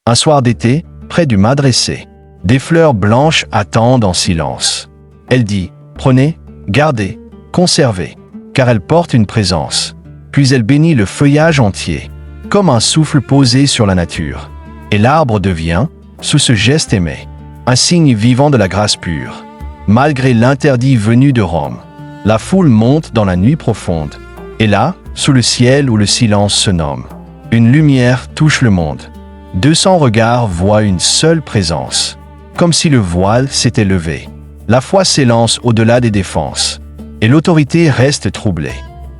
Un soir d'été, près du mât dressé, des fleurs blanches attendent en silence. Elle dit « Prenez, gardez, conservez », car elles portent une présence. Puis elle bénit le feuillage entier, comme un souffle posé sur la nature. Et l'arbre devient, sous ce geste aimé, un signe vivant de la grâce pure. Malgré l'interdit venu de Rome, la foule monte dans la nuit profonde. Et là, sous le ciel où le silence se nomme, une lumière touche le monde. 200 regards voient une seule présence, comme si le voile s'était levé. La foi s'élance au-delà des défenses, et l'autorité reste troublée.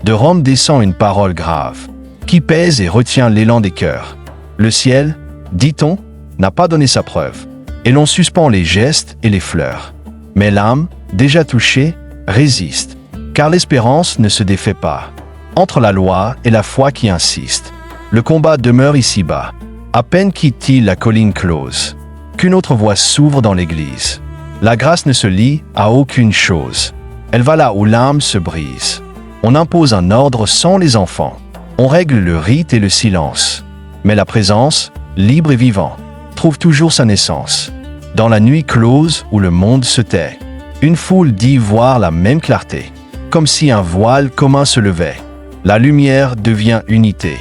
De Rome descend une parole grave, qui pèse et retient l'élan des cœurs. Le ciel, dit-on, n'a pas donné sa preuve, et l'on suspend les gestes et les fleurs. Mais l'âme, déjà touchée, résiste, car l'espérance ne se défait pas. Entre la loi et la foi qui insiste, le combat demeure ici-bas. À peine quitte-t-il la colline close, qu'une autre voie s'ouvre dans l'église. La grâce ne se lie à aucune chose. Elle va là où l'âme se brise. On impose un ordre sans les enfants. On règle le rite et le silence. Mais la présence, libre et vivant, trouve toujours sa naissance. Dans la nuit close où le monde se tait, une foule dit voir la même clarté, comme si un voile commun se levait. La lumière devient unité.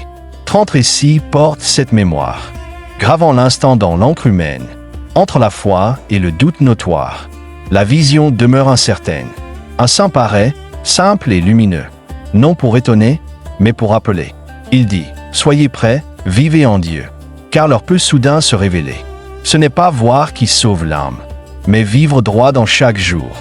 30 récits portent cette mémoire, gravant l'instant dans l'encre humaine. Entre la foi et le doute notoire, la vision demeure incertaine. Un saint paraît, simple et lumineux, non pour étonner, mais pour appeler. Il dit « Soyez prêts, vivez en Dieu », car l'heure peut soudain se révéler. Ce n'est pas voir qui sauve l'âme, mais vivre droit dans chaque jour,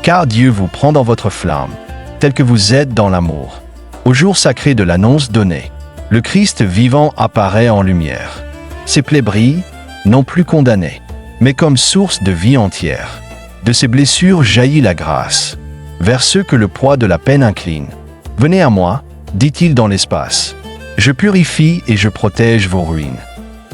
car Dieu vous prend dans votre flamme, tel que vous êtes dans l'amour. Au jour sacré de l'annonce donnée, le Christ vivant apparaît en lumière. Ses plaies brillent, non plus condamnées, mais comme source de vie entière. De ses blessures jaillit la grâce, vers ceux que le poids de la peine incline. « Venez à moi, dit-il dans l'espace. Je purifie et je protège vos ruines. »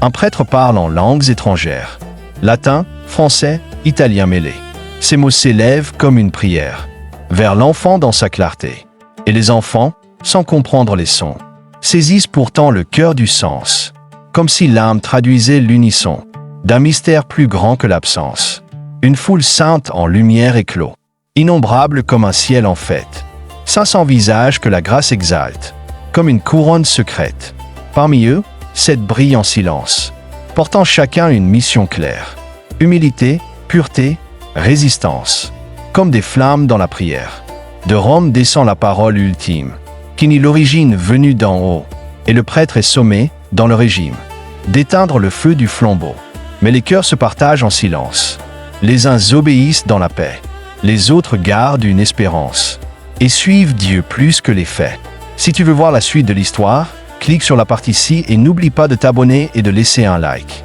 Un prêtre parle en langues étrangères, latin, français, italien mêlés. Ces mots s'élèvent comme une prière, vers l'enfant dans sa clarté. Et les enfants, sans comprendre les sons, saisissent pourtant le cœur du sens, comme si l'âme traduisait l'unisson d'un mystère plus grand que l'absence. Une foule sainte en lumière éclot, innombrable comme un ciel en fête. 500 visages que la grâce exalte, comme une couronne secrète. Parmi eux, 7 brillent en silence, portant chacun une mission claire. Humilité, pureté, résistance, comme des flammes dans la prière. De Rome descend la parole ultime, qui nie l'origine venue d'en haut, et le prêtre est sommé, dans le régime, d'éteindre le feu du flambeau. Mais les cœurs se partagent en silence. Les uns obéissent dans la paix, les autres gardent une espérance, et suivent Dieu plus que les faits. Si tu veux voir la suite de l'histoire, clique sur la partie ci et n'oublie pas de t'abonner et de laisser un like.